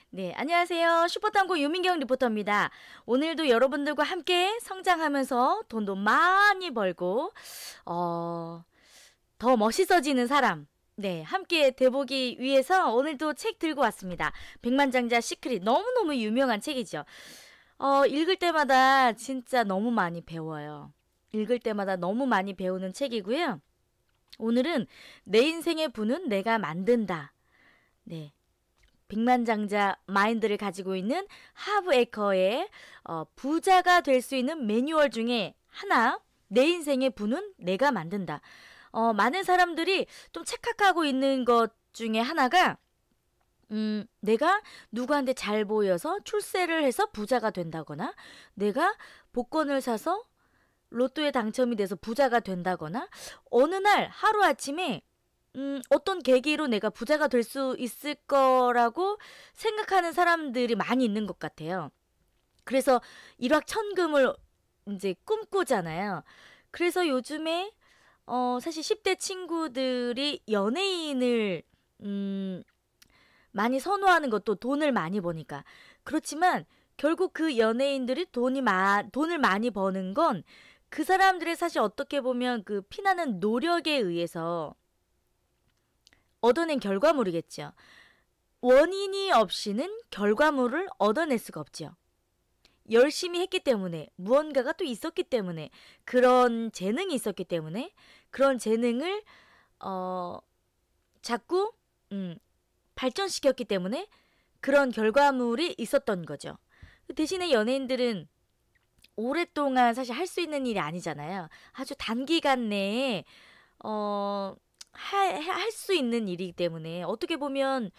네, 안녕하세요. 슈퍼탐구 유민경 리포터입니다. 오늘도 여러분들과 함께 성장하면서 돈도 많이 벌고 더 멋있어지는 사람, 네, 함께 돼보기 위해서 오늘도 책 들고 왔습니다. 백만장자 시크릿, 너무너무 유명한 책이죠. 읽을 때마다 진짜 너무 많이 배워요. 읽을 때마다 너무 많이 배우는 책이고요. 오늘은 내 인생의 부는 내가 만든다. 네, 백만장자 마인드를 가지고 있는 하브 에커의 부자가 될 수 있는 매뉴얼 중에 하나, 내 인생의 부는 내가 만든다. 많은 사람들이 좀 착각하고 있는 것 중에 하나가 내가 누구한테 잘 보여서 출세를 해서 부자가 된다거나, 내가 복권을 사서 로또에 당첨이 돼서 부자가 된다거나, 어느 날 하루아침에 어떤 계기로 내가 부자가 될 수 있을 거라고 생각하는 사람들이 많이 있는 것 같아요. 그래서 일확천금을 이제 꿈꾸잖아요. 그래서 요즘에 사실 10대 친구들이 연예인을 많이 선호하는 것도 돈을 많이 버니까. 그렇지만 결국 그 연예인들이 돈을 많이 버는 건 그 사람들의 사실 어떻게 보면 그 피나는 노력에 의해서 얻어낸 결과물이겠죠. 원인이 없이는 결과물을 얻어낼 수가 없죠. 열심히 했기 때문에, 무언가가 또 있었기 때문에, 그런 재능이 있었기 때문에, 그런 재능을 자꾸 발전시켰기 때문에 그런 결과물이 있었던 거죠. 대신에 연예인들은 오랫동안 사실 할 수 있는 일이 아니잖아요. 아주 단기간 내에 할 수 있는 일이기 때문에 어떻게 보면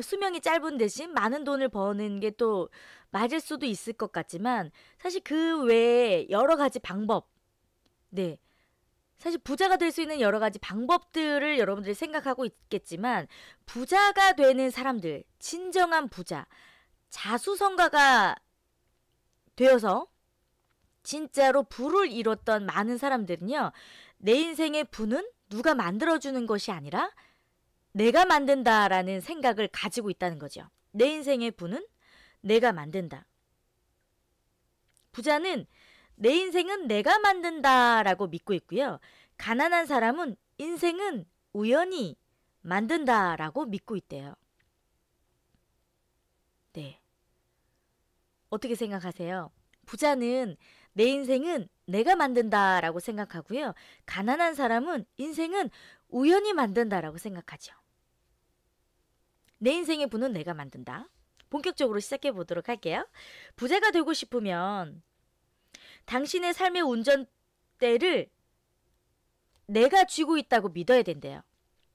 수명이 짧은 대신 많은 돈을 버는 게 또 맞을 수도 있을 것 같지만, 사실 그 외에 여러 가지 방법, 네, 사실 부자가 될 수 있는 여러 가지 방법들을 여러분들이 생각하고 있겠지만, 부자가 되는 사람들, 진정한 부자, 자수성가가 되어서 진짜로 부를 이뤘던 많은 사람들은요, 내 인생의 부는 누가 만들어주는 것이 아니라 내가 만든다라는 생각을 가지고 있다는 거죠. 내 인생의 부는 내가 만든다. 부자는 내 인생은 내가 만든다라고 믿고 있고요. 가난한 사람은 인생은 우연히 만든다라고 믿고 있대요. 네. 어떻게 생각하세요? 부자는 내 인생은 내가 만든다라고 생각하고요. 가난한 사람은 인생은 우연히 만든다라고 생각하죠. 내 인생의 부는 내가 만든다. 본격적으로 시작해 보도록 할게요. 부자가 되고 싶으면 당신의 삶의 운전대를 내가 쥐고 있다고 믿어야 된대요.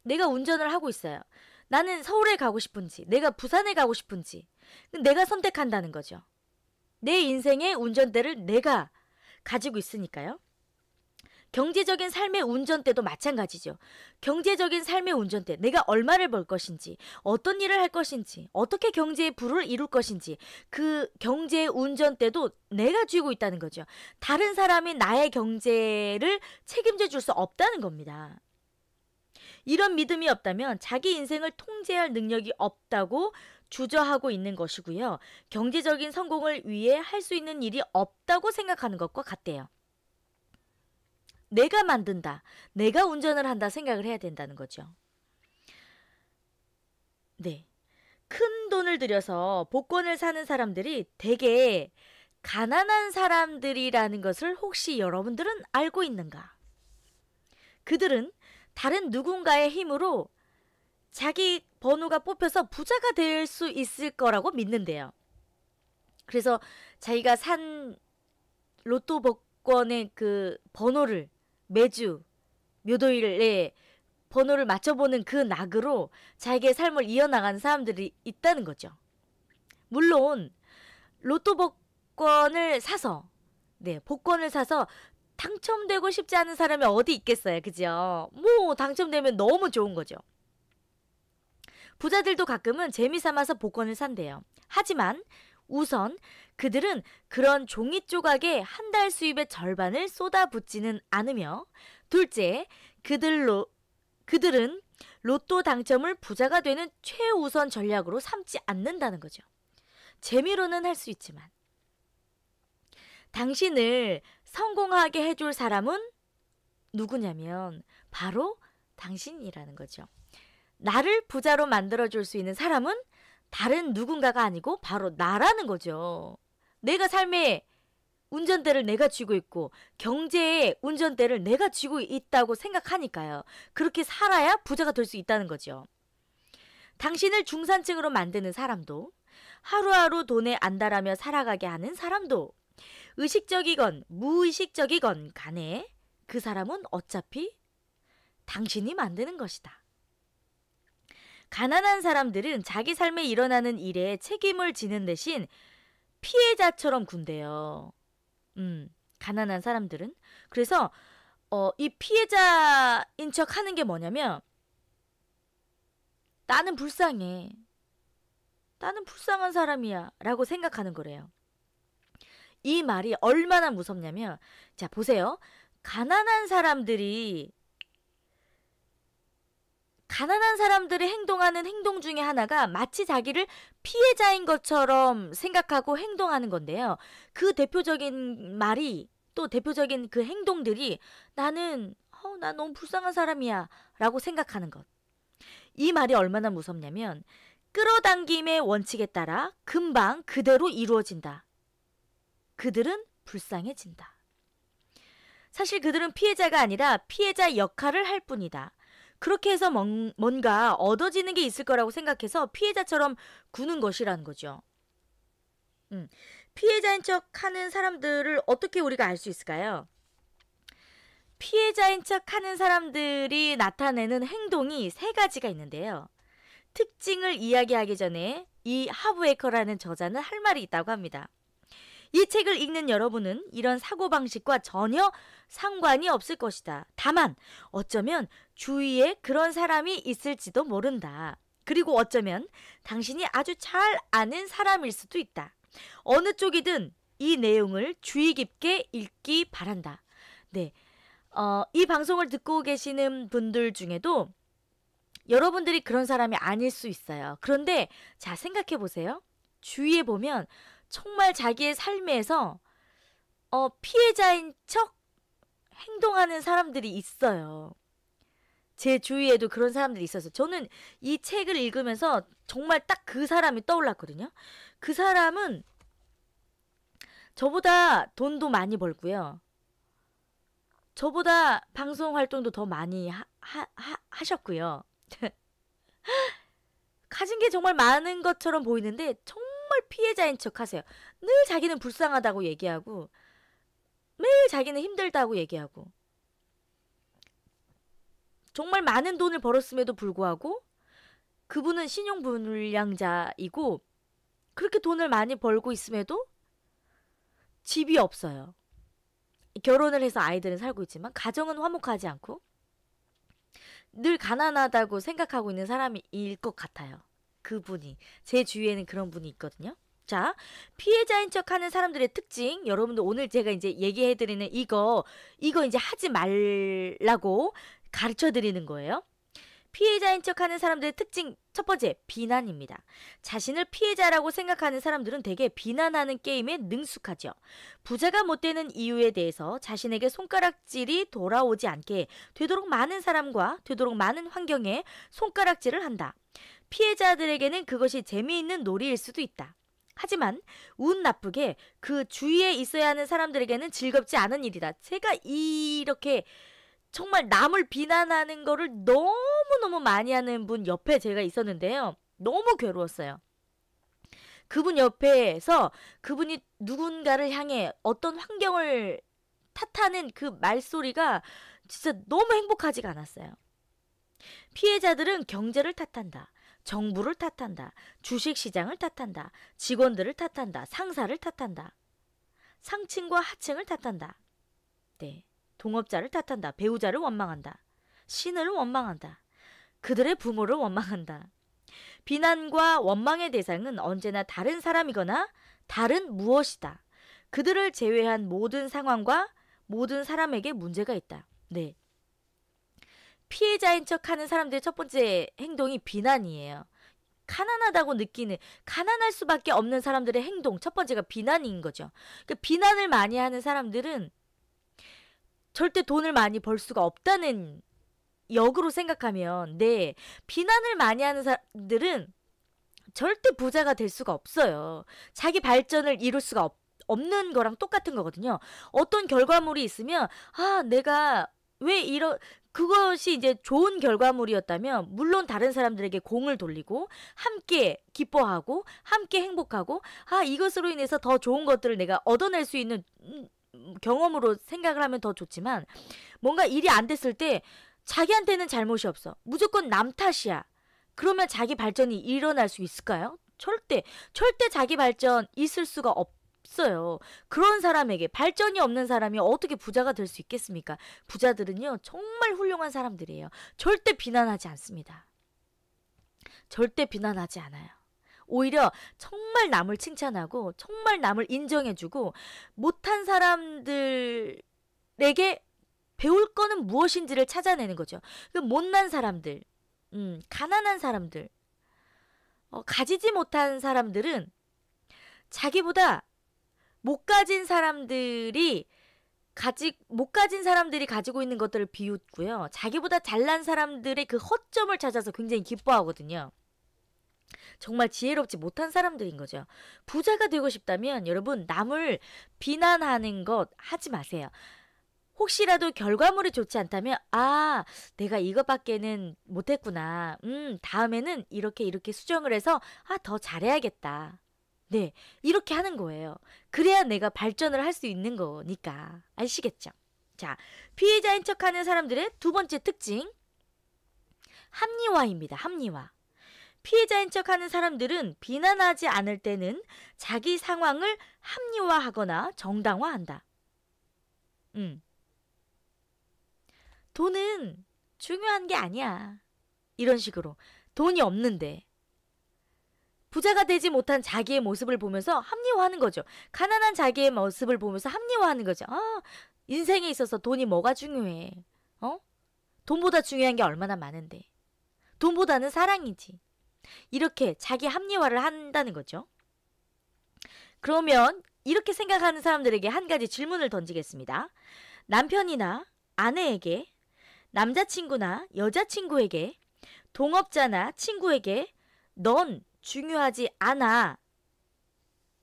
내가 운전을 하고 있어요. 나는 서울에 가고 싶은지, 내가 부산에 가고 싶은지, 내가 선택한다는 거죠. 내 인생의 운전대를 내가 가지고 있으니까요. 경제적인 삶의 운전대도 마찬가지죠. 경제적인 삶의 운전대, 내가 얼마를 벌 것인지, 어떤 일을 할 것인지, 어떻게 경제의 부를 이룰 것인지, 그 경제의 운전대도 내가 쥐고 있다는 거죠. 다른 사람이 나의 경제를 책임져 줄 수 없다는 겁니다. 이런 믿음이 없다면 자기 인생을 통제할 능력이 없다고 주저하고 있는 것이고요. 경제적인 성공을 위해 할 수 있는 일이 없다고 생각하는 것과 같대요. 내가 만든다, 내가 운전을 한다 생각을 해야 된다는 거죠. 네, 큰 돈을 들여서 복권을 사는 사람들이 되게 가난한 사람들이라는 것을 혹시 여러분들은 알고 있는가? 그들은 다른 누군가의 힘으로 자기 번호가 뽑혀서 부자가 될 수 있을 거라고 믿는데요. 그래서 자기가 산 로또 복권의 그 번호를 매주 묘도일에 번호를 맞춰보는 그 낙으로 자기의 삶을 이어나가는 사람들이 있다는 거죠. 물론 로또 복권을 사서, 네, 복권을 사서 당첨되고 싶지 않은 사람이 어디 있겠어요, 그죠? 뭐 당첨되면 너무 좋은 거죠. 부자들도 가끔은 재미삼아서 복권을 산대요. 하지만 우선 그들은 그런 종이 조각에 한 달 수입의 절반을 쏟아붓지는 않으며, 둘째, 그들은 로또 당첨을 부자가 되는 최우선 전략으로 삼지 않는다는 거죠. 재미로는 할 수 있지만 당신을 성공하게 해줄 사람은 누구냐면 바로 당신이라는 거죠. 나를 부자로 만들어줄 수 있는 사람은 다른 누군가가 아니고 바로 나라는 거죠. 내가 삶의 운전대를 내가 쥐고 있고 경제의 운전대를 내가 쥐고 있다고 생각하니까요. 그렇게 살아야 부자가 될 수 있다는 거죠. 당신을 중산층으로 만드는 사람도, 하루하루 돈에 안달하며 살아가게 하는 사람도, 의식적이건 무의식적이건 간에 그 사람은 어차피 당신이 만드는 것이다. 가난한 사람들은 자기 삶에 일어나는 일에 책임을 지는 대신 피해자처럼 군대요. 가난한 사람들은. 그래서 이 피해자인 척 하는 게 뭐냐면 나는 불쌍해. 나는 불쌍한 사람이야 라고 생각하는 거래요. 이 말이 얼마나 무섭냐면 자 보세요. 가난한 사람들이 행동하는 행동 중에 하나가 마치 자기를 피해자인 것처럼 생각하고 행동하는 건데요. 그 대표적인 말이 또 대표적인 그 행동들이 나는 나 너무 불쌍한 사람이야 라고 생각하는 것. 이 말이 얼마나 무섭냐면 끌어당김의 원칙에 따라 금방 그대로 이루어진다. 그들은 불쌍해진다. 사실 그들은 피해자가 아니라 피해자 역할을 할 뿐이다. 그렇게 해서 뭔가 얻어지는 게 있을 거라고 생각해서 피해자처럼 구는 것이라는 거죠. 피해자인 척하는 사람들을 어떻게 우리가 알 수 있을까요? 피해자인 척하는 사람들이 나타내는 행동이 세 가지가 있는데요. 특징을 이야기하기 전에 이 하브에커라는 저자는 할 말이 있다고 합니다. 이 책을 읽는 여러분은 이런 사고방식과 전혀 상관이 없을 것이다. 다만 어쩌면 주위에 그런 사람이 있을지도 모른다. 그리고 어쩌면 당신이 아주 잘 아는 사람일 수도 있다. 어느 쪽이든 이 내용을 주의 깊게 읽기 바란다. 네, 이 방송을 듣고 계시는 분들 중에도 여러분들이 그런 사람이 아닐 수 있어요. 그런데 자 생각해 보세요. 주위에 보면 정말 자기의 삶에서 피해자인 척 행동하는 사람들이 있어요. 제 주위에도 그런 사람들이 있어서 저는 이 책을 읽으면서 정말 딱 그 사람이 떠올랐거든요. 그 사람은 저보다 돈도 많이 벌고요. 저보다 방송 활동도 더 많이 하셨고요. 가진 게 정말 많은 것처럼 보이는데 정말 피해자인 척 하세요. 늘 자기는 불쌍하다고 얘기하고 매일 자기는 힘들다고 얘기하고 정말 많은 돈을 벌었음에도 불구하고 그분은 신용불량자이고 그렇게 돈을 많이 벌고 있음에도 집이 없어요. 결혼을 해서 아이들은 살고 있지만 가정은 화목하지 않고 늘 가난하다고 생각하고 있는 사람일 것 같아요. 그분이. 제 주위에는 그런 분이 있거든요. 자, 피해자인 척하는 사람들의 특징, 여러분들 오늘 제가 이제 얘기해드리는 이거 이제 하지 말라고 가르쳐드리는 거예요. 피해자인 척하는 사람들의 특징 첫 번째, 비난입니다. 자신을 피해자라고 생각하는 사람들은 대개 비난하는 게임에 능숙하죠. 부자가 못 되는 이유에 대해서 자신에게 손가락질이 돌아오지 않게 되도록 많은 사람과 되도록 많은 환경에 손가락질을 한다. 피해자들에게는 그것이 재미있는 놀이일 수도 있다. 하지만 운 나쁘게 그 주위에 있어야 하는 사람들에게는 즐겁지 않은 일이다. 제가 이렇게 정말 남을 비난하는 거를 너무너무 많이 하는 분 옆에 제가 있었는데요. 너무 괴로웠어요. 그분 옆에서 그분이 누군가를 향해 어떤 환경을 탓하는 그 말소리가 진짜 너무 행복하지가 않았어요. 피해자들은 경제를 탓한다. 정부를 탓한다. 주식시장을 탓한다. 직원들을 탓한다. 상사를 탓한다. 상층과 하층을 탓한다. 네. 동업자를 탓한다. 배우자를 원망한다. 신을 원망한다. 그들의 부모를 원망한다. 비난과 원망의 대상은 언제나 다른 사람이거나 다른 무엇이다. 그들을 제외한 모든 상황과 모든 사람에게 문제가 있다. 네. 피해자인 척하는 사람들의 첫 번째 행동이 비난이에요. 가난하다고 느끼는, 가난할 수밖에 없는 사람들의 행동, 첫 번째가 비난인 거죠. 그러니까 비난을 많이 하는 사람들은 절대 돈을 많이 벌 수가 없다는 역으로 생각하면, 네, 비난을 많이 하는 사람들은 절대 부자가 될 수가 없어요. 자기 발전을 이룰 수가 없는 거랑 똑같은 거거든요. 어떤 결과물이 있으면, 아, 내가 왜 그것이 이제 좋은 결과물이었다면, 물론 다른 사람들에게 공을 돌리고, 함께 기뻐하고, 함께 행복하고, 아, 이것으로 인해서 더 좋은 것들을 내가 얻어낼 수 있는 경험으로 생각을 하면 더 좋지만, 뭔가 일이 안 됐을 때, 자기한테는 잘못이 없어. 무조건 남 탓이야. 그러면 자기 발전이 일어날 수 있을까요? 절대 자기 발전 있을 수가 없어요. 그런 사람에게, 발전이 없는 사람이 어떻게 부자가 될 수 있겠습니까? 부자들은요, 정말 훌륭한 사람들이에요. 절대 비난하지 않습니다. 절대 비난하지 않아요. 오히려 정말 남을 칭찬하고 정말 남을 인정해주고, 못한 사람들에게 배울 거는 무엇인지를 찾아내는 거죠. 그 못난 사람들, 가난한 사람들, 가지지 못한 사람들은 자기보다 못 가진 사람들이 가지고 있는 것들을 비웃고요. 자기보다 잘난 사람들의 그 허점을 찾아서 굉장히 기뻐하거든요. 정말 지혜롭지 못한 사람들인 거죠. 부자가 되고 싶다면 여러분, 남을 비난하는 것 하지 마세요. 혹시라도 결과물이 좋지 않다면, 아, 내가 이것밖에는 못했구나. 다음에는 이렇게 수정을 해서, 아, 더 잘해야겠다. 네, 이렇게 하는 거예요. 그래야 내가 발전을 할 수 있는 거니까. 아시겠죠? 자, 피해자인 척하는 사람들의 두 번째 특징, 합리화입니다. 합리화. 피해자인 척하는 사람들은 비난하지 않을 때는 자기 상황을 합리화하거나 정당화한다. 돈은 중요한 게 아니야. 이런 식으로. 돈이 없는데 부자가 되지 못한 자기의 모습을 보면서 합리화하는 거죠. 가난한 자기의 모습을 보면서 합리화하는 거죠. 아, 인생에 있어서 돈이 뭐가 중요해? 돈보다 중요한 게 얼마나 많은데. 돈보다는 사랑이지. 이렇게 자기 합리화를 한다는 거죠. 그러면 이렇게 생각하는 사람들에게 한 가지 질문을 던지겠습니다. 남편이나 아내에게, 남자친구나 여자친구에게, 동업자나 친구에게 넌 중요하지 않아.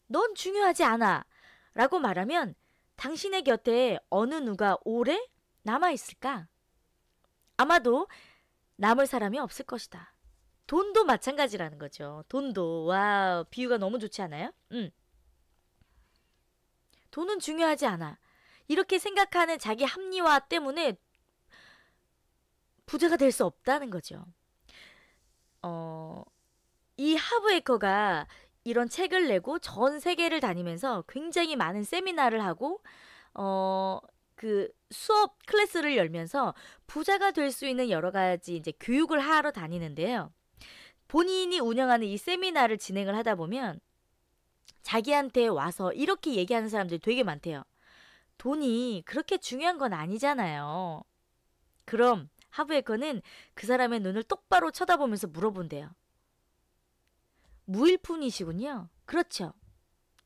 넌 중요하지 않아. 라고 말하면 당신의 곁에 어느 누가 오래 남아있을까? 아마도 남을 사람이 없을 것이다. 돈도 마찬가지라는 거죠. 돈도. 와, 비유가 너무 좋지 않아요? 돈은 중요하지 않아. 이렇게 생각하는 자기 합리화 때문에 부자가 될 수 없다는 거죠. 이 하브에커가 이런 책을 내고 전 세계를 다니면서 굉장히 많은 세미나를 하고 그 수업 클래스를 열면서 부자가 될 수 있는 여러 가지 이제 교육을 하러 다니는데요. 본인이 운영하는 이 세미나를 진행을 하다 보면 자기한테 와서 이렇게 얘기하는 사람들이 되게 많대요. 돈이 그렇게 중요한 건 아니잖아요. 그럼 하브에커는 그 사람의 눈을 똑바로 쳐다보면서 물어본대요. 무일푼이시군요. 그렇죠.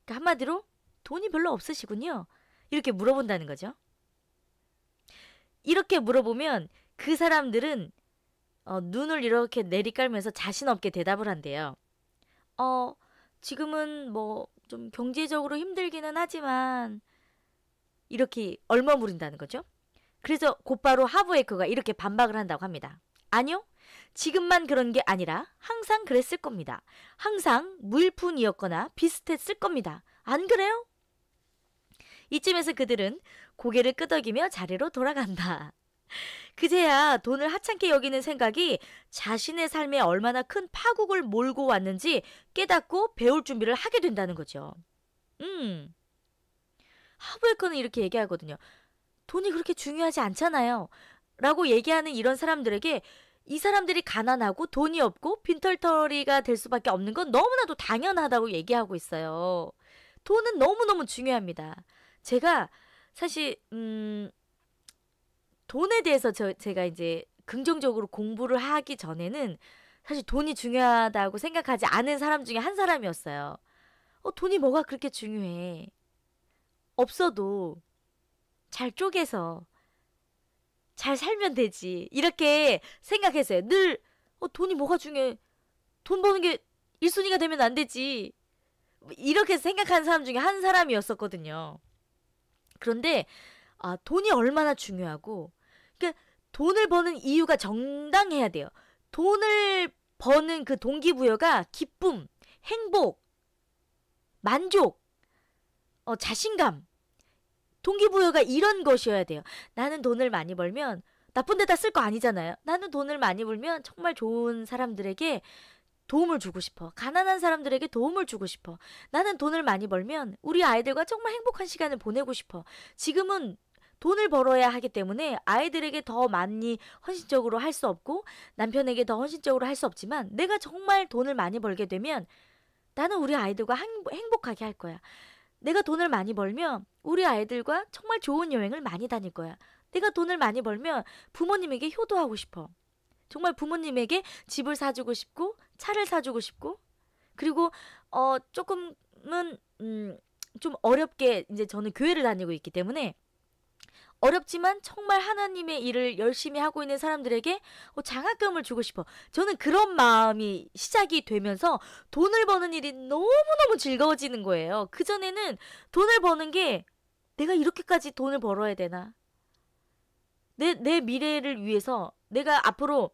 그러니까 한마디로 돈이 별로 없으시군요. 이렇게 물어본다는 거죠. 이렇게 물어보면 그 사람들은 눈을 이렇게 내리깔면서 자신 없게 대답을 한대요. 지금은 뭐 좀 경제적으로 힘들기는 하지만, 이렇게 얼머무린다는 거죠. 그래서 곧바로 하브에커가 이렇게 반박을 한다고 합니다. 아니요. 지금만 그런 게 아니라 항상 그랬을 겁니다. 항상 무일푼이었거나 비슷했을 겁니다. 안 그래요? 이쯤에서 그들은 고개를 끄덕이며 자리로 돌아간다. 그제야 돈을 하찮게 여기는 생각이 자신의 삶에 얼마나 큰 파국을 몰고 왔는지 깨닫고 배울 준비를 하게 된다는 거죠. 하브에커는 이렇게 얘기하거든요. 돈이 그렇게 중요하지 않잖아요. 라고 얘기하는 이런 사람들에게 이 사람들이 가난하고 돈이 없고 빈털터리가 될 수밖에 없는 건 너무나도 당연하다고 얘기하고 있어요. 돈은 너무너무 중요합니다. 제가 사실 돈에 대해서 제가 이제 긍정적으로 공부를 하기 전에는 사실 돈이 중요하다고 생각하지 않은 사람 중에 한 사람이었어요. 돈이 뭐가 그렇게 중요해. 없어도 잘 쪼개서 잘 살면 되지. 이렇게 생각했어요. 늘 돈이 뭐가 중요해. 돈 버는 게 1순위가 되면 안 되지. 이렇게 생각하는 사람 중에 한 사람이었었거든요. 그런데 돈이 얼마나 중요하고, 그러니까 돈을 버는 이유가 정당해야 돼요. 돈을 버는 그 동기부여가 기쁨, 행복, 만족, 자신감, 동기부여가 이런 것이어야 돼요. 나는 돈을 많이 벌면 나쁜 데다 쓸 거 아니잖아요. 나는 돈을 많이 벌면 정말 좋은 사람들에게 도움을 주고 싶어. 가난한 사람들에게 도움을 주고 싶어. 나는 돈을 많이 벌면 우리 아이들과 정말 행복한 시간을 보내고 싶어. 지금은 돈을 벌어야 하기 때문에 아이들에게 더 많이 헌신적으로 할 수 없고 남편에게 더 헌신적으로 할 수 없지만, 내가 정말 돈을 많이 벌게 되면 나는 우리 아이들과 행복하게 할 거야. 내가 돈을 많이 벌면 우리 아이들과 정말 좋은 여행을 많이 다닐 거야. 내가 돈을 많이 벌면 부모님에게 효도하고 싶어. 정말 부모님에게 집을 사주고 싶고 차를 사주고 싶고, 그리고 조금은 좀 어렵게, 이제 저는 교회를 다니고 있기 때문에 어렵지만 정말 하나님의 일을 열심히 하고 있는 사람들에게 장학금을 주고 싶어. 저는 그런 마음이 시작이 되면서 돈을 버는 일이 너무너무 즐거워지는 거예요. 그전에는 돈을 버는 게, 내가 이렇게까지 돈을 벌어야 되나? 내 미래를 위해서, 내가 앞으로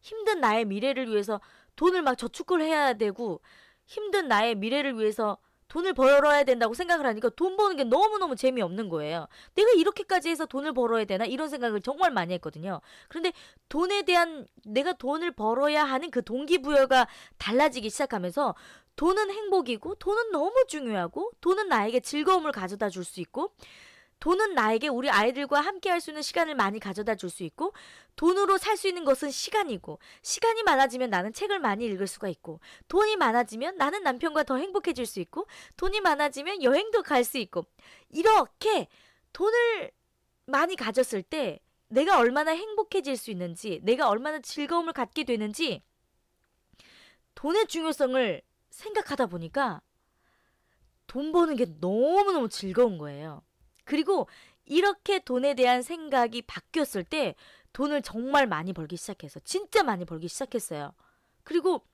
힘든 나의 미래를 위해서 돈을 막 저축을 해야 되고, 힘든 나의 미래를 위해서 돈을 벌어야 된다고 생각을 하니까 돈 버는 게 너무너무 재미없는 거예요. 내가 이렇게까지 해서 돈을 벌어야 되나? 이런 생각을 정말 많이 했거든요. 그런데 돈에 대한, 내가 돈을 벌어야 하는 그 동기부여가 달라지기 시작하면서, 돈은 행복이고, 돈은 너무 중요하고, 돈은 나에게 즐거움을 가져다 줄 수 있고, 돈은 나에게 우리 아이들과 함께 할 수 있는 시간을 많이 가져다 줄 수 있고, 돈으로 살 수 있는 것은 시간이고, 시간이 많아지면 나는 책을 많이 읽을 수가 있고, 돈이 많아지면 나는 남편과 더 행복해질 수 있고, 돈이 많아지면 여행도 갈 수 있고, 이렇게 돈을 많이 가졌을 때 내가 얼마나 행복해질 수 있는지, 내가 얼마나 즐거움을 갖게 되는지, 돈의 중요성을 생각하다 보니까 돈 버는 게 너무너무 즐거운 거예요. 그리고 이렇게 돈에 대한 생각이 바뀌었을 때 돈을 정말 많이 벌기 시작해서, 진짜 많이 벌기 시작했어요. 그리고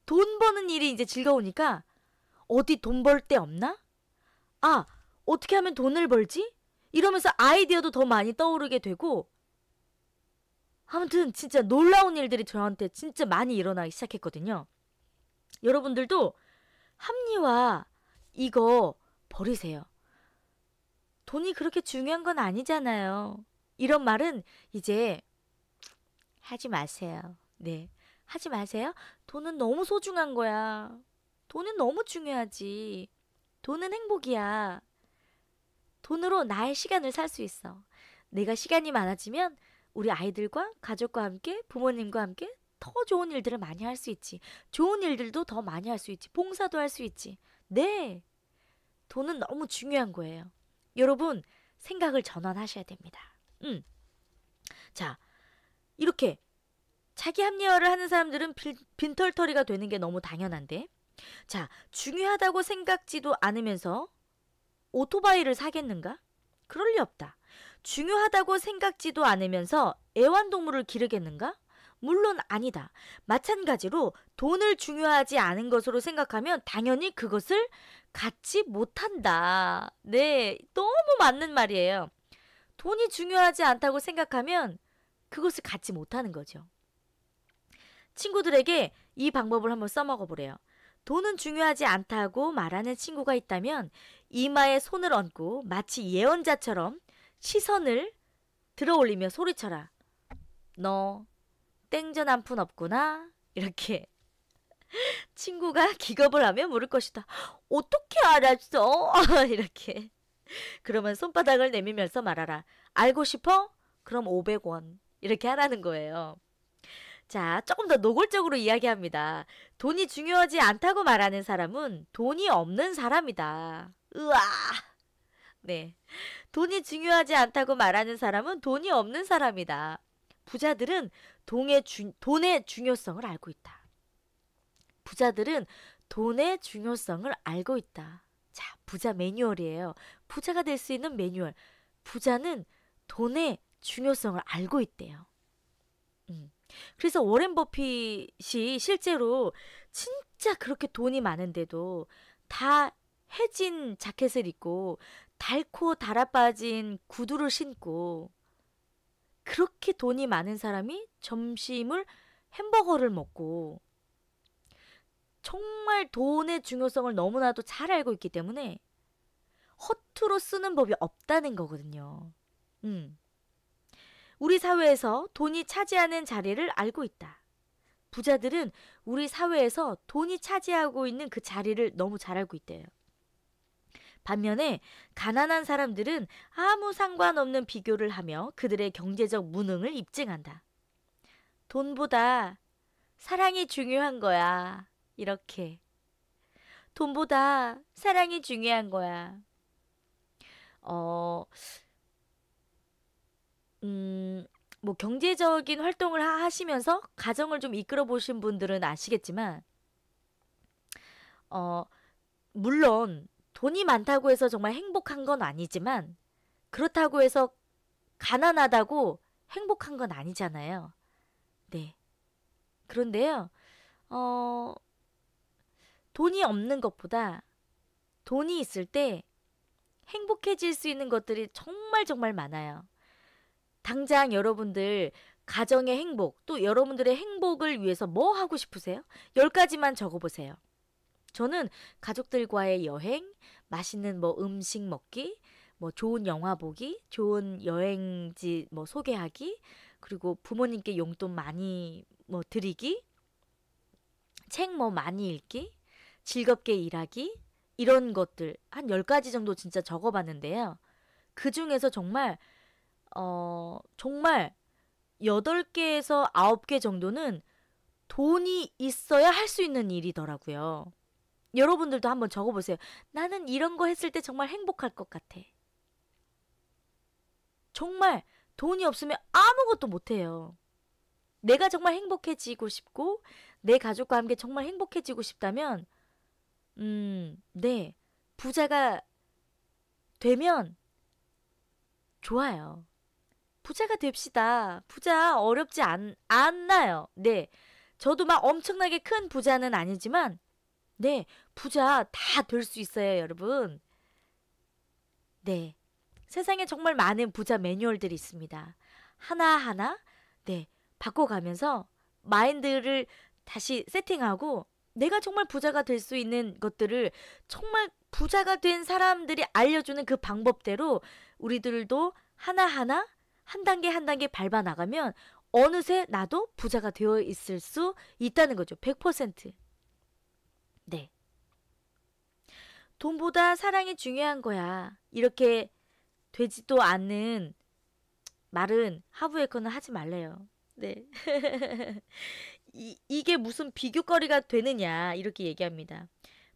돈 버는 일이 이제 즐거우니까, 어디 돈 벌 데 없나? 어떻게 하면 돈을 벌지? 이러면서 아이디어도 더 많이 떠오르게 되고, 아무튼 진짜 놀라운 일들이 저한테 진짜 많이 일어나기 시작했거든요. 여러분들도 합리화 이거 버리세요. 돈이 그렇게 중요한 건 아니잖아요. 이런 말은 이제 하지 마세요. 네, 하지 마세요. 돈은 너무 소중한 거야. 돈은 너무 중요하지. 돈은 행복이야. 돈으로 나의 시간을 살 수 있어. 내가 시간이 많아지면 우리 아이들과 가족과 함께, 부모님과 함께 더 좋은 일들을 많이 할 수 있지. 좋은 일들도 더 많이 할 수 있지. 봉사도 할 수 있지. 네, 돈은 너무 중요한 거예요. 여러분, 생각을 전환하셔야 됩니다. 자, 이렇게 자기 합리화를 하는 사람들은 빈털터리가 되는 게 너무 당연한데, 자, 중요하다고 생각지도 않으면서 오토바이를 사겠는가? 그럴 리 없다. 중요하다고 생각지도 않으면서 애완동물을 기르겠는가? 물론 아니다. 마찬가지로 돈을 중요하지 않은 것으로 생각하면 당연히 그것을 갖지 못한다. 네, 너무 맞는 말이에요. 돈이 중요하지 않다고 생각하면 그것을 갖지 못하는 거죠. 친구들에게 이 방법을 한번 써먹어 보래요. 돈은 중요하지 않다고 말하는 친구가 있다면 이마에 손을 얹고 마치 예언자처럼 시선을 들어올리며 소리쳐라. 너 땡전 한 푼 없구나. 이렇게 친구가 기겁을 하며 물을 것이다. 어떻게 알았어? 이렇게. 그러면 손바닥을 내밀면서 말하라. 알고 싶어? 그럼 500원. 이렇게 하라는 거예요. 자, 조금 더 노골적으로 이야기합니다. 돈이 중요하지 않다고 말하는 사람은 돈이 없는 사람이다. 으아! 네. 돈이 중요하지 않다고 말하는 사람은 돈이 없는 사람이다. 부자들은 돈의 중요성을 알고 있다. 부자들은 돈의 중요성을 알고 있다. 자, 부자 매뉴얼이에요. 부자가 될 수 있는 매뉴얼. 부자는 돈의 중요성을 알고 있대요. 그래서 워렌 버핏이 실제로 진짜 그렇게 돈이 많은데도 다 해진 자켓을 입고 닳고 달아빠진 구두를 신고 그렇게 돈이 많은 사람이 점심을 햄버거를 먹고 정말 돈의 중요성을 너무나도 잘 알고 있기 때문에 허투루 쓰는 법이 없다는 거거든요. 우리 사회에서 돈이 차지하는 자리를 알고 있다. 부자들은 우리 사회에서 돈이 차지하고 있는 그 자리를 너무 잘 알고 있대요. 반면에 가난한 사람들은 아무 상관없는 비교를 하며 그들의 경제적 무능을 입증한다. 돈보다 사랑이 중요한 거야. 이렇게. 돈보다 사랑이 중요한 거야. 뭐 경제적인 활동을 하시면서 가정을 좀 이끌어 보신 분들은 아시겠지만, 물론 돈이 많다고 해서 정말 행복한 건 아니지만, 그렇다고 해서 가난하다고 행복한 건 아니잖아요. 네. 그런데요, 돈이 없는 것보다 돈이 있을 때 행복해질 수 있는 것들이 정말 정말 많아요. 당장 여러분들 가정의 행복, 또 여러분들의 행복을 위해서 뭐 하고 싶으세요? 10가지만 적어보세요. 저는 가족들과의 여행, 맛있는 뭐 음식 먹기, 뭐 좋은 영화 보기, 좋은 여행지 뭐 소개하기, 그리고 부모님께 용돈 많이 뭐 드리기, 책 뭐 많이 읽기, 즐겁게 일하기, 이런 것들 한 10가지 정도 진짜 적어봤는데요. 그 중에서 정말 8개에서 9개 정도는 돈이 있어야 할 수 있는 일이더라고요. 여러분들도 한번 적어보세요. 나는 이런 거 했을 때 정말 행복할 것 같아. 정말 돈이 없으면 아무것도 못해요. 내가 정말 행복해지고 싶고 내 가족과 함께 정말 행복해지고 싶다면 네, 부자가 되면 좋아요. 부자가 됩시다. 부자 어렵지 않나요? 네, 저도 막 엄청나게 큰 부자는 아니지만 네, 부자 다 될 수 있어요, 여러분. 네, 세상에 정말 많은 부자 매뉴얼들이 있습니다. 하나하나 네, 바꿔가면서 마인드를 다시 세팅하고 내가 정말 부자가 될 수 있는 것들을 정말 부자가 된 사람들이 알려주는 그 방법대로 우리들도 하나하나 한 단계 한 단계 밟아 나가면 어느새 나도 부자가 되어 있을 수 있다는 거죠. 100%. 네. 돈보다 사랑이 중요한 거야. 이렇게 되지도 않는 말은 하부에코는 하지 말래요. 네. 이게 무슨 비교거리가 되느냐 이렇게 얘기합니다.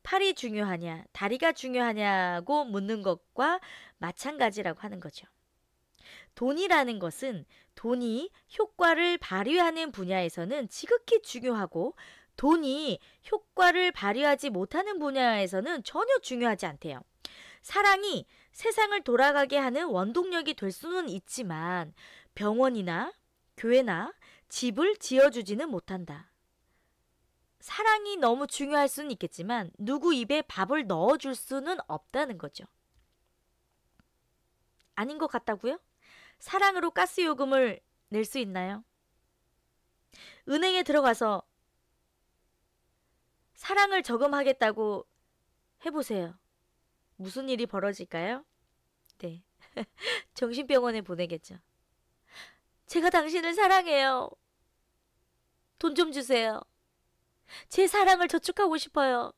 팔이 중요하냐, 다리가 중요하냐고 묻는 것과 마찬가지라고 하는 거죠. 돈이라는 것은 돈이 효과를 발휘하는 분야에서는 지극히 중요하고 돈이 효과를 발휘하지 못하는 분야에서는 전혀 중요하지 않대요. 사랑이 세상을 돌아가게 하는 원동력이 될 수는 있지만 병원이나 교회나 집을 지어주지는 못한다. 사랑이 너무 중요할 수는 있겠지만 누구 입에 밥을 넣어줄 수는 없다는 거죠. 아닌 것 같다고요? 사랑으로 가스요금을 낼 수 있나요? 은행에 들어가서 사랑을 저금하겠다고 해보세요. 무슨 일이 벌어질까요? 네. 정신병원에 보내겠죠. 제가 당신을 사랑해요. 돈 좀 주세요. 제 사랑을 저축하고 싶어요.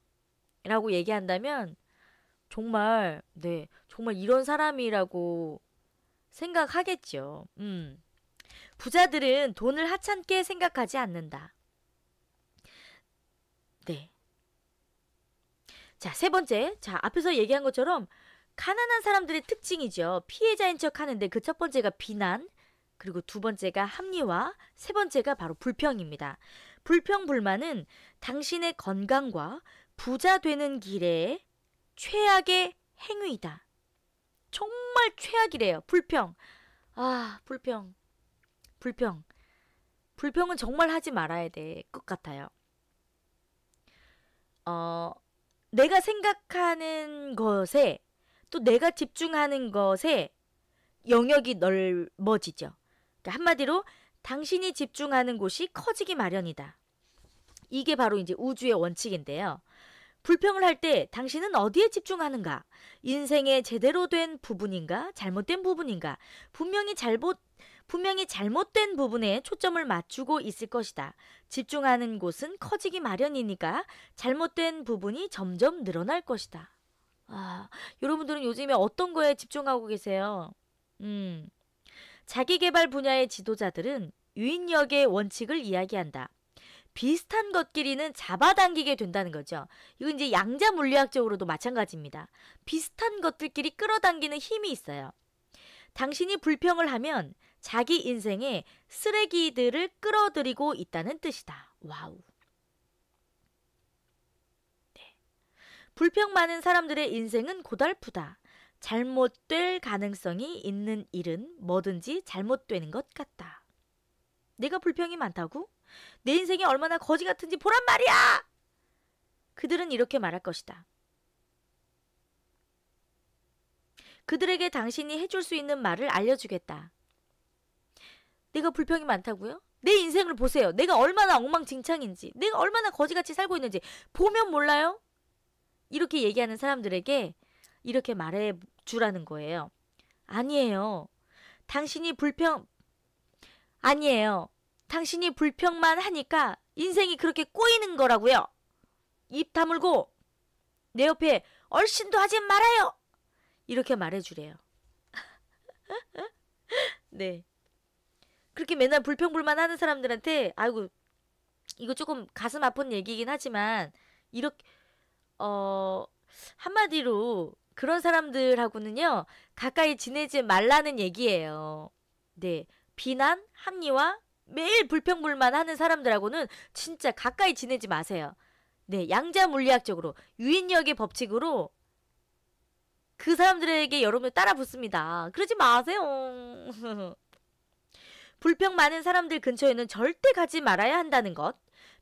라고 얘기한다면 정말 네, 정말 이런 사람이라고 생각하겠죠. 부자들은 돈을 하찮게 생각하지 않는다. 네. 자, 세 번째. 자, 앞에서 얘기한 것처럼 가난한 사람들의 특징이죠. 피해자인 척 하는데 그 첫 번째가 비난, 그리고 두 번째가 합리화, 세 번째가 바로 불평입니다. 불평, 불만은 당신의 건강과 부자 되는 길에 최악의 행위이다. 정말 최악이래요. 불평. 아, 불평. 불평. 불평은 정말 하지 말아야 될 것 같아요. 내가 생각하는 것에 또 내가 집중하는 것에 영역이 넓어지죠. 그러니까 한마디로 당신이 집중하는 곳이 커지기 마련이다. 이게 바로 이제 우주의 원칙인데요. 불평을 할 때 당신은 어디에 집중하는가? 인생의 제대로 된 부분인가? 잘못된 부분인가? 분명히 잘못된 부분에 초점을 맞추고 있을 것이다. 집중하는 곳은 커지기 마련이니까 잘못된 부분이 점점 늘어날 것이다. 아, 여러분들은 요즘에 어떤 거에 집중하고 계세요? 자기계발 분야의 지도자들은 유인력의 원칙을 이야기한다. 비슷한 것끼리는 잡아당기게 된다는 거죠. 이건 이제 양자 물리학적으로도 마찬가지입니다. 비슷한 것들끼리 끌어당기는 힘이 있어요. 당신이 불평을 하면 자기 인생에 쓰레기들을 끌어들이고 있다는 뜻이다. 와우. 네. 불평 많은 사람들의 인생은 고달프다. 잘못될 가능성이 있는 일은 뭐든지 잘못되는 것 같다. 내가 불평이 많다고? 내 인생이 얼마나 거지 같은지 보란 말이야! 그들은 이렇게 말할 것이다. 그들에게 당신이 해줄 수 있는 말을 알려주겠다. 내가 불평이 많다고요? 내 인생을 보세요. 내가 얼마나 엉망진창인지, 내가 얼마나 거지같이 살고 있는지 보면 몰라요? 이렇게 얘기하는 사람들에게 이렇게 말해주라는 거예요. 아니에요. 아니에요. 당신이 불평만 하니까 인생이 그렇게 꼬이는 거라고요. 입 다물고 내 옆에 얼씬도 하지 말아요. 이렇게 말해주래요. 네. 그렇게 맨날 불평불만하는 사람들한테 아이고 이거 조금 가슴 아픈 얘기긴 하지만 이렇게 한마디로 그런 사람들하고는요 가까이 지내지 말라는 얘기예요. 네. 비난, 합리화, 매일 불평불만하는 사람들하고는 진짜 가까이 지내지 마세요. 네, 양자 물리학적으로 유인력의 법칙으로 그 사람들에게 여러분들 따라 붙습니다. 그러지 마세요. 불평 많은 사람들 근처에는 절대 가지 말아야 한다는 것.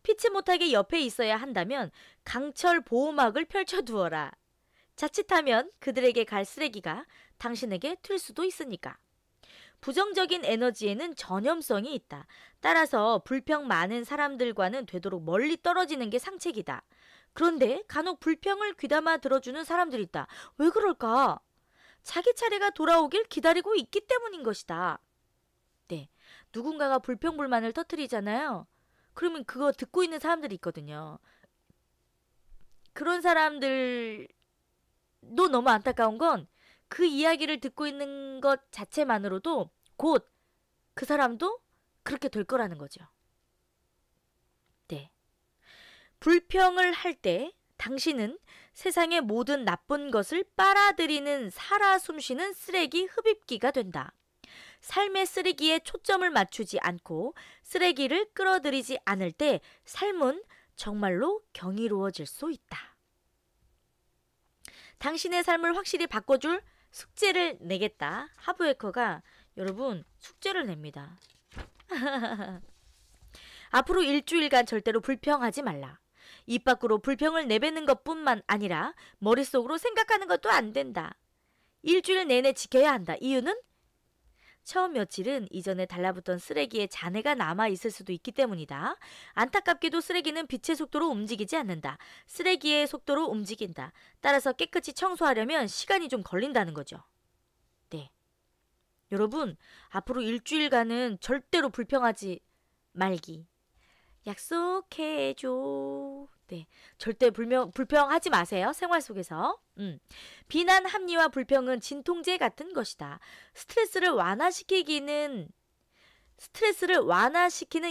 피치 못하게 옆에 있어야 한다면 강철 보호막을 펼쳐두어라. 자칫하면 그들에게 갈 쓰레기가 당신에게 튈 수도 있으니까. 부정적인 에너지에는 전염성이 있다. 따라서 불평 많은 사람들과는 되도록 멀리 떨어지는 게 상책이다. 그런데 간혹 불평을 귀담아 들어주는 사람들이 있다. 왜 그럴까? 자기 차례가 돌아오길 기다리고 있기 때문인 것이다. 네, 누군가가 불평불만을 터뜨리잖아요. 그러면 그거 듣고 있는 사람들이 있거든요. 그런 사람들도 너무 안타까운 건 그 이야기를 듣고 있는 것 자체만으로도 곧 그 사람도 그렇게 될 거라는 거죠. 네. 불평을 할 때 당신은 세상의 모든 나쁜 것을 빨아들이는 살아 숨쉬는 쓰레기 흡입기가 된다. 삶의 쓰레기에 초점을 맞추지 않고 쓰레기를 끌어들이지 않을 때 삶은 정말로 경이로워질 수 있다. 당신의 삶을 확실히 바꿔줄 숙제를 내겠다. 하브에커가 여러분 숙제를 냅니다. 앞으로 일주일간 절대로 불평하지 말라. 입 밖으로 불평을 내뱉는 것뿐만 아니라 머릿속으로 생각하는 것도 안 된다. 일주일 내내 지켜야 한다. 이유는 처음 며칠은 이전에 달라붙던 쓰레기에 잔해가 남아있을 수도 있기 때문이다. 안타깝게도 쓰레기는 빛의 속도로 움직이지 않는다. 쓰레기의 속도로 움직인다. 따라서 깨끗이 청소하려면 시간이 좀 걸린다는 거죠. 네. 여러분, 앞으로 일주일간은 절대로 불평하지 말기. 약속해줘. 네, 절대 불평하지 마세요. 생활 속에서. 비난, 합리와 불평은 진통제 같은 것이다. 스트레스를 완화시키는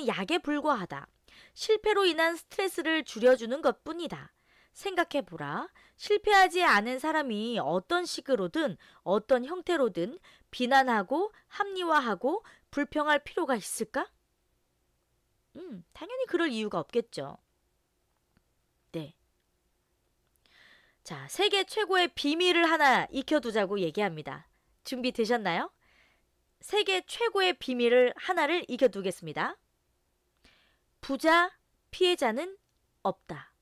약에 불과하다. 실패로 인한 스트레스를 줄여주는 것뿐이다. 생각해보라. 실패하지 않은 사람이 어떤 식으로든 어떤 형태로든 비난하고 합리화하고 불평할 필요가 있을까? 당연히 그럴 이유가 없겠죠. 네. 자, 세계 최고의 비밀을 하나 익혀두자고 얘기합니다. 준비되셨나요? 세계 최고의 비밀을 하나를 익혀두겠습니다. 부자 피해자는 없다.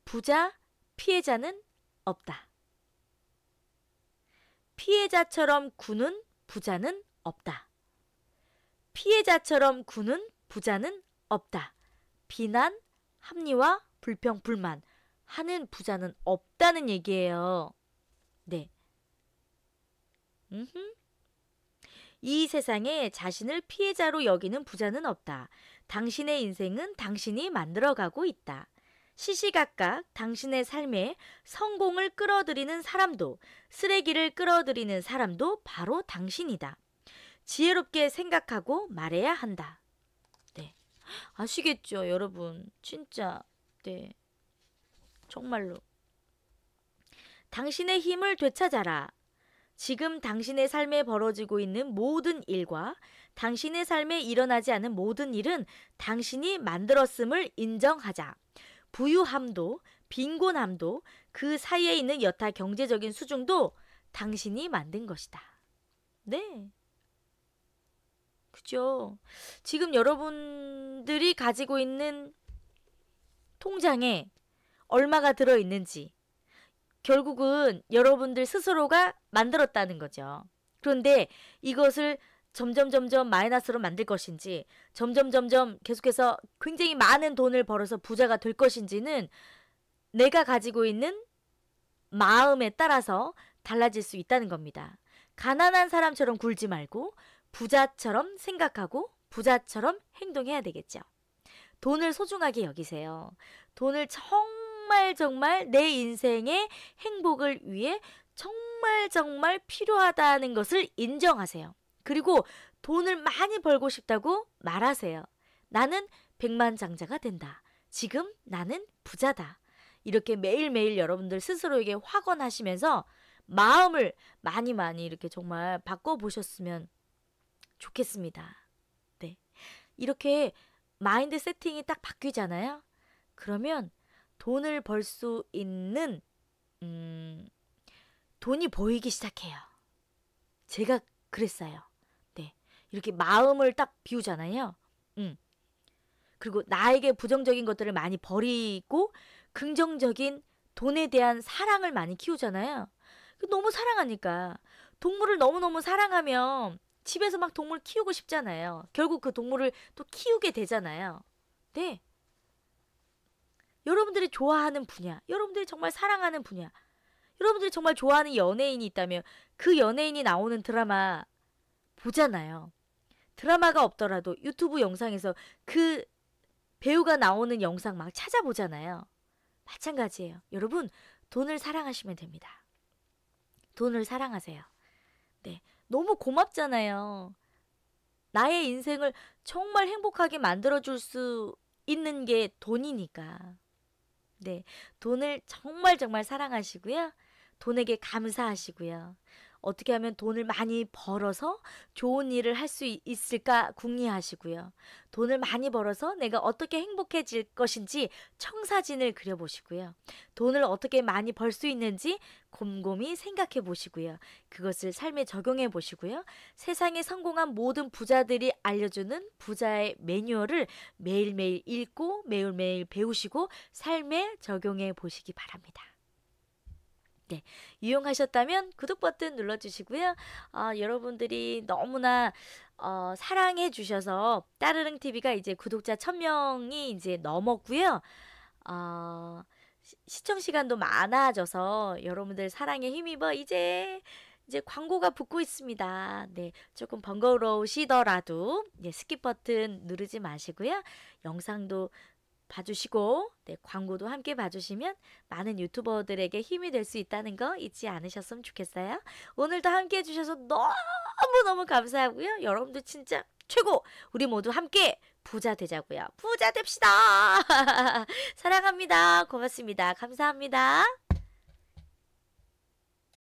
부자 피해자는 없다. 피해자처럼 구는 부자는 없다. 피해자처럼 구는 부자는 없다. 비난, 합리화, 불평, 불만 하는 부자는 없다는 얘기예요. 네. 이 세상에 자신을 피해자로 여기는 부자는 없다. 당신의 인생은 당신이 만들어가고 있다. 시시각각 당신의 삶에 성공을 끌어들이는 사람도 쓰레기를 끌어들이는 사람도 바로 당신이다. 지혜롭게 생각하고 말해야 한다. 네. 아시겠죠, 여러분? 진짜. 네. 정말로. 당신의 힘을 되찾아라. 지금 당신의 삶에 벌어지고 있는 모든 일과 당신의 삶에 일어나지 않은 모든 일은 당신이 만들었음을 인정하자. 부유함도 빈곤함도 그 사이에 있는 여타 경제적인 수중도 당신이 만든 것이다. 네. 그죠? 지금 여러분들이 가지고 있는 통장에 얼마가 들어있는지 결국은 여러분들 스스로가 만들었다는 거죠. 그런데 이것을 점점 마이너스로 만들 것인지 점점 계속해서 굉장히 많은 돈을 벌어서 부자가 될 것인지는 내가 가지고 있는 마음에 따라서 달라질 수 있다는 겁니다. 가난한 사람처럼 굴지 말고 부자처럼 생각하고 부자처럼 행동해야 되겠죠. 돈을 소중하게 여기세요. 돈을 정말 내 인생의 행복을 위해 정말 필요하다는 것을 인정하세요. 그리고 돈을 많이 벌고 싶다고 말하세요. 나는 백만장자가 된다. 지금 나는 부자다. 이렇게 매일매일 여러분들 스스로에게 확언하시면서 마음을 많이 이렇게 정말 바꿔보셨으면 좋겠습니다. 네. 이렇게 마인드 세팅이 딱 바뀌잖아요. 그러면 돈을 벌 수 있는 돈이 보이기 시작해요. 제가 그랬어요. 네. 이렇게 마음을 딱 비우잖아요. 그리고 나에게 부정적인 것들을 많이 버리고 긍정적인 돈에 대한 사랑을 많이 키우잖아요. 너무 사랑하니까 동물을 너무너무 사랑하면 집에서 막 동물 키우고 싶잖아요. 결국 그 동물을 또 키우게 되잖아요. 네. 여러분들이 좋아하는 분야, 여러분들이 정말 사랑하는 분야, 여러분들이 정말 좋아하는 연예인이 있다면 그 연예인이 나오는 드라마 보잖아요. 드라마가 없더라도 유튜브 영상에서 그 배우가 나오는 영상 막 찾아보잖아요. 마찬가지예요. 여러분, 돈을 사랑하시면 됩니다. 돈을 사랑하세요. 네, 너무 고맙잖아요. 나의 인생을 정말 행복하게 만들어줄 수 있는 게 돈이니까. 네, 돈을 정말 사랑하시고요. 돈에게 감사하시고요. 어떻게 하면 돈을 많이 벌어서 좋은 일을 할 수 있을까 궁리하시고요. 돈을 많이 벌어서 내가 어떻게 행복해질 것인지 청사진을 그려보시고요. 돈을 어떻게 많이 벌 수 있는지 곰곰이 생각해 보시고요. 그것을 삶에 적용해 보시고요. 세상에 성공한 모든 부자들이 알려주는 부자의 매뉴얼을 매일매일 읽고 매일매일 배우시고 삶에 적용해 보시기 바랍니다. 네, 유용하셨다면 구독 버튼 눌러주시고요. 여러분들이 너무나 사랑해 주셔서 따르릉TV가 이제 구독자 1000명이 이제 넘었고요. 시청 시간도 많아져서 여러분들 사랑에 힘입어 이제 광고가 붙고 있습니다. 네, 조금 번거로우시더라도 스킵 버튼 누르지 마시고요. 영상도 봐주시고 광고도 함께 봐주시면 많은 유튜버들에게 힘이 될 수 있다는 거 잊지 않으셨으면 좋겠어요. 오늘도 함께 해주셔서 너무너무 감사하고요. 여러분들 진짜 최고! 우리 모두 함께 부자 되자고요. 부자 됩시다! 사랑합니다. 고맙습니다. 감사합니다.